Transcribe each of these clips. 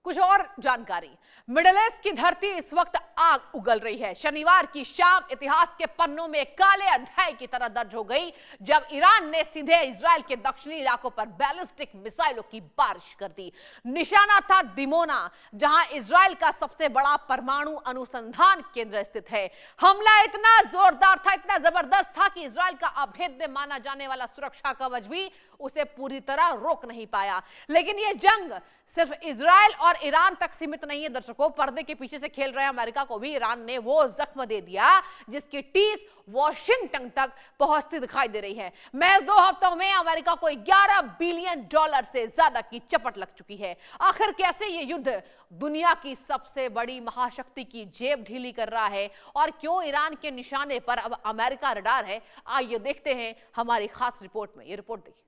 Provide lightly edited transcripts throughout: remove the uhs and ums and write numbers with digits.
कुछ और जानकारी। मिडिल ईस्ट की धरती इस वक्त आग उगल रही है। शनिवार की शाम इतिहास के पन्नों में काले अध्याय की तरह दर्ज हो गई जब ईरान ने सीधे इजराइल के दक्षिणी इलाकों पर बैलिस्टिक मिसाइलों की बारिश कर दी। निशाना था दिमोना, जहां इजराइल का सबसे बड़ा परमाणु अनुसंधान केंद्र स्थित है। हमला इतना जोरदार था, इतना जबरदस्त था कि इजराइल का अभेद्य माना जाने वाला सुरक्षा कवच भी उसे पूरी तरह रोक नहीं पाया। लेकिन यह जंग सिर्फ इजराइल और ईरान तक सीमित नहीं है दर्शकों। पर्दे के पीछे से खेल रहे अमेरिका को भी ईरान ने वो जख्म दे दिया जिसकी टीस वॉशिंगटन तक पहुंचती दिखाई दे रही है। महज 2 हफ्तों में अमेरिका को $11 बिलियन से ज्यादा की चपट लग चुकी है। आखिर कैसे ये युद्ध दुनिया की सबसे बड़ी महाशक्ति की जेब ढीली कर रहा है और क्यों ईरान के निशाने पर अब अमेरिका रडार है, आइए देखते हैं हमारी खास रिपोर्ट में। ये रिपोर्ट देखिए।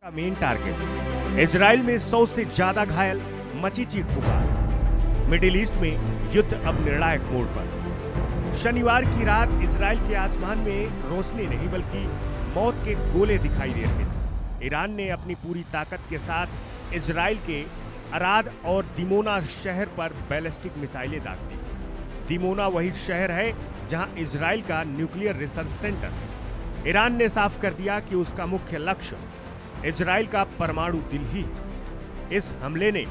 का मेन टारगेट इजराइल में 100 से ज्यादा घायल, मची चीख पुकार। मिडिल ईस्ट में युद्ध अब निर्णायक मोड़ पर। शनिवार की रात इजराइल के आसमान में रोशनी नहीं बल्कि मौत के गोले दिखाई दे रहे थे। ईरान ने अपनी पूरी ताकत के साथ इजराइल के अराद और दिमोना शहर पर बैलिस्टिक मिसाइलें दाग दी। दिमोना वही शहर है जहां इजराइल का न्यूक्लियर रिसर्च सेंटर है। ईरान ने साफ कर दिया कि उसका मुख्य लक्ष्य इजराइल का परमाणु दिल ही है। इस हमले ने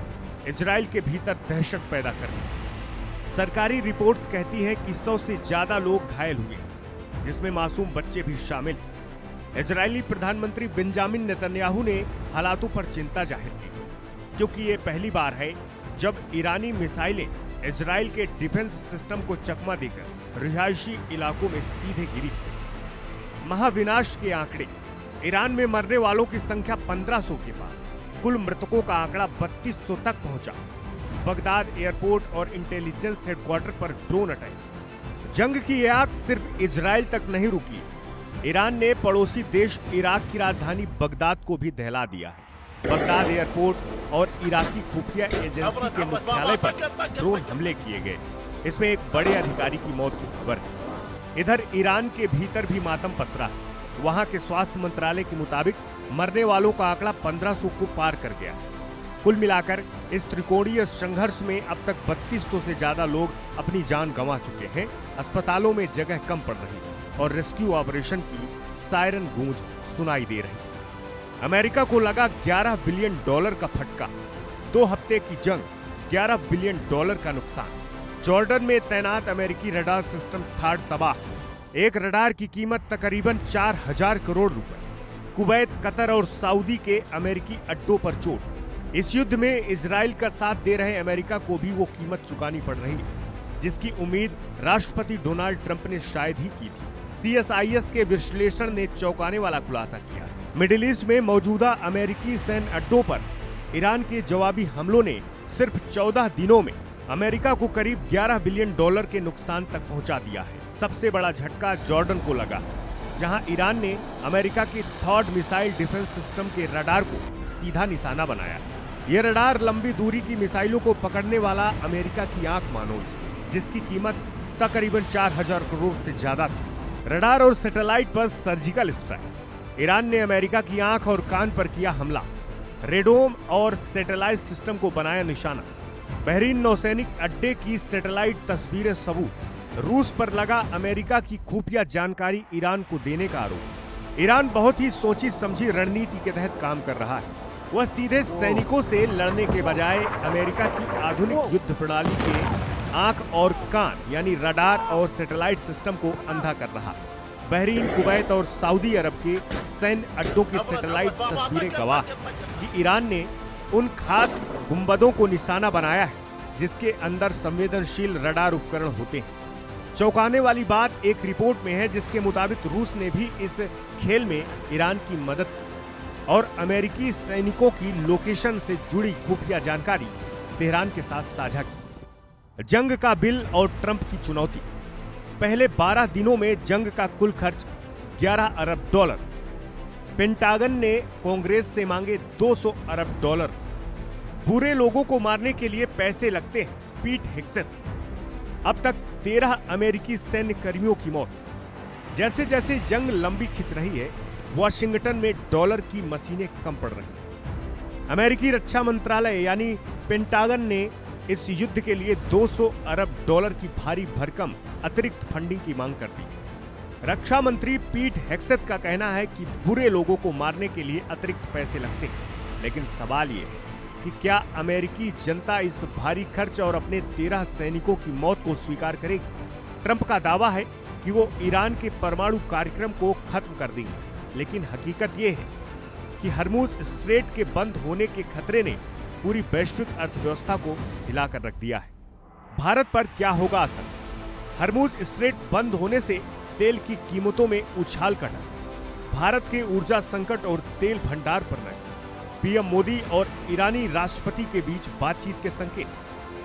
इजराइल के भीतर दहशत पैदा कर दी। सरकारी रिपोर्ट्स कहती हैं कि 100 से ज्यादा लोग घायल हुए, जिसमें मासूम बच्चे भी शामिल हैं। इजरायली प्रधानमंत्री बेंजामिन नेतन्याहू ने हालातों पर चिंता जाहिर की, क्योंकि ये पहली बार है जब ईरानी मिसाइलें इजराइल के डिफेंस सिस्टम को चकमा देकर रिहायशी इलाकों में सीधे गिरी। महाविनाश के आंकड़े। ईरान में मरने वालों की संख्या 1500 के पार, कुल मृतकों का आंकड़ा 3200 तक पहुंचा। बगदाद एयरपोर्ट और इंटेलिजेंस हेडक्वार्टर पर ड्रोन अटैक। जंग की ये आग सिर्फ इजराइल तक नहीं रुकी। ईरान ने पड़ोसी देश इराक की राजधानी बगदाद को भी दहला दिया है। बगदाद एयरपोर्ट और इराकी खुफिया एजेंसी के मुख्यालय पर ड्रोन हमले किए गए। इसमें एक बड़े अधिकारी की मौत की खबर है। इधर ईरान के भीतर भी मातम पसरा है। वहां के स्वास्थ्य मंत्रालय के मुताबिक मरने वालों का आंकड़ा 1500 को पार कर गया। कुल मिलाकर इस त्रिकोणीय संघर्ष में अब तक 3200 से ज्यादा लोग अपनी जान गंवा चुके हैं। अस्पतालों में जगह कम पड़ रही है और रेस्क्यू ऑपरेशन की सायरन गूंज सुनाई दे रही है। अमेरिका को लगा $11 बिलियन का फटका। 2 हफ्ते की जंग, $11 बिलियन का नुकसान। जॉर्डन में तैनात अमेरिकी रडार सिस्टम थाड तबाह। एक रडार की कीमत तकरीबन 4000 करोड़ रुपए। कुवैत, कतर और सऊदी के अमेरिकी अड्डों पर चोट। इस युद्ध में इजराइल का साथ दे रहे अमेरिका को भी वो कीमत चुकानी पड़ रही है जिसकी उम्मीद राष्ट्रपति डोनाल्ड ट्रंप ने शायद ही की थी। CSIS के विश्लेषण ने चौंकाने वाला खुलासा किया। मिडिल ईस्ट में मौजूदा अमेरिकी सैन्य अड्डों पर ईरान के जवाबी हमलों ने सिर्फ 14 दिनों में अमेरिका को करीब $11 बिलियन के नुकसान तक पहुंचा दिया है। सबसे बड़ा झटका जॉर्डन को लगा, जहां ईरान ने अमेरिका की थॉड मिसाइल डिफेंस सिस्टम के रडार को सीधा निशाना बनाया। यह रडार लंबी दूरी की मिसाइलों को पकड़ने वाला अमेरिका की आंख मानो, जिसकी कीमत तकरीबन 4000 करोड़ से ज्यादा थी। रडार और सैटेलाइट पर सर्जिकल स्ट्राइक। ईरान ने अमेरिका की आंख और कान पर किया हमला। रेडोम और सैटेलाइट सिस्टम को बनाया निशाना। बहरीन नौसैनिक अड्डे की सैटेलाइट तस्वीरें सबूत। रूस पर लगा अमेरिका की खुफिया जानकारी ईरान को देने का आरोप। ईरान बहुत ही सोची समझी रणनीति के तहत काम कर रहा है। वह सीधे सैनिकों से लड़ने के बजाय अमेरिका की आधुनिक युद्ध प्रणाली के आंख और कान यानी रडार और सैटेलाइट सिस्टम को अंधा कर रहा है। बहरीन, कुवैत और सऊदी अरब के सैन्य अड्डों की सैटेलाइट तस्वीरें गवाह है कि ईरान ने उन खास गुंबदों को निशाना बनाया है जिसके अंदर संवेदनशील रडार उपकरण होते हैं। चौंकाने वाली बात एक रिपोर्ट में है जिसके मुताबिक रूस ने भी इस खेल में ईरान की मदद की और अमेरिकी सैनिकों की लोकेशन से जुड़ी खुफिया जानकारी तेहरान के साथ साझा की। जंग का बिल और ट्रंप की चुनौती। पहले 12 दिनों में जंग का कुल खर्च $11 अरब। पेंटागन ने कांग्रेस से मांगे $200 अरब। बुरे लोगों को मारने के लिए पैसे लगते हैं, पीट हेग्सेथ। अब तक 13 अमेरिकी सैन्य कर्मियों की मौत। जैसे जैसे जंग लंबी खिंच रही है, वॉशिंगटन में डॉलर की मशीनें कम पड़ रही हैं। अमेरिकी रक्षा मंत्रालय यानी पेंटागन ने इस युद्ध के लिए 200 अरब डॉलर की भारी भरकम अतिरिक्त फंडिंग की मांग कर दी। रक्षा मंत्री पीट हेग्सेथ का कहना है कि बुरे लोगों को मारने के लिए अतिरिक्त पैसे लगते हैं, लेकिन सवाल ये है कि क्या अमेरिकी जनता इस भारी खर्च और अपने 13 सैनिकों की मौत को स्वीकार करेगी? ट्रंप का दावा है कि वो ईरान के परमाणु कार्यक्रम को खत्म कर देंगे, लेकिन हकीकत ये है कि हरमुज स्ट्रेट के बंद होने के खतरे ने पूरी वैश्विक अर्थव्यवस्था को हिलाकर रख दिया है। भारत पर क्या होगा असर? हरमुज स्ट्रेट बंद होने से तेल की कीमतों में उछाल का डर, भारत के ऊर्जा संकट और तेल भंडार पर नजर, पीएम मोदी और ईरानी राष्ट्रपति के बीच बातचीत के संकेत,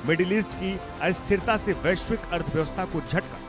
मिडिल ईस्ट की अस्थिरता से वैश्विक अर्थव्यवस्था को झटका।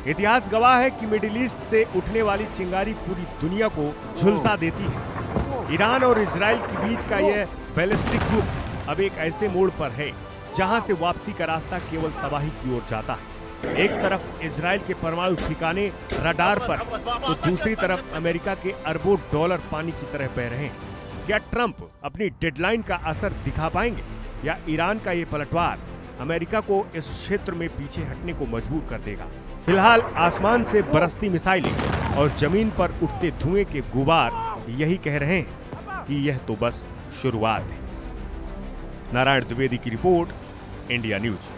इतिहास गवाह है कि मिडिल ईस्ट से उठने वाली चिंगारी पूरी दुनिया को झुलसा देती है। ईरान और इजराइल के बीच का यह बैलिस्टिक युद्ध अब एक ऐसे मोड़ पर है जहां से वापसी का रास्ता केवल तबाही की ओर जाता है। एक तरफ इजराइल के परमाणु ठिकाने रडार पर, तो दूसरी तरफ अमेरिका के अरबों डॉलर पानी की तरह बह रहे हैं। क्या ट्रंप अपनी डेडलाइन का असर दिखा पाएंगे या ईरान का ये पलटवार अमेरिका को इस क्षेत्र में पीछे हटने को मजबूर कर देगा? फिलहाल आसमान से बरसती मिसाइलें और जमीन पर उठते धुएं के गुबार यही कह रहे हैं कि यह तो बस शुरुआत है। नारायण द्विवेदी की रिपोर्ट, इंडिया न्यूज।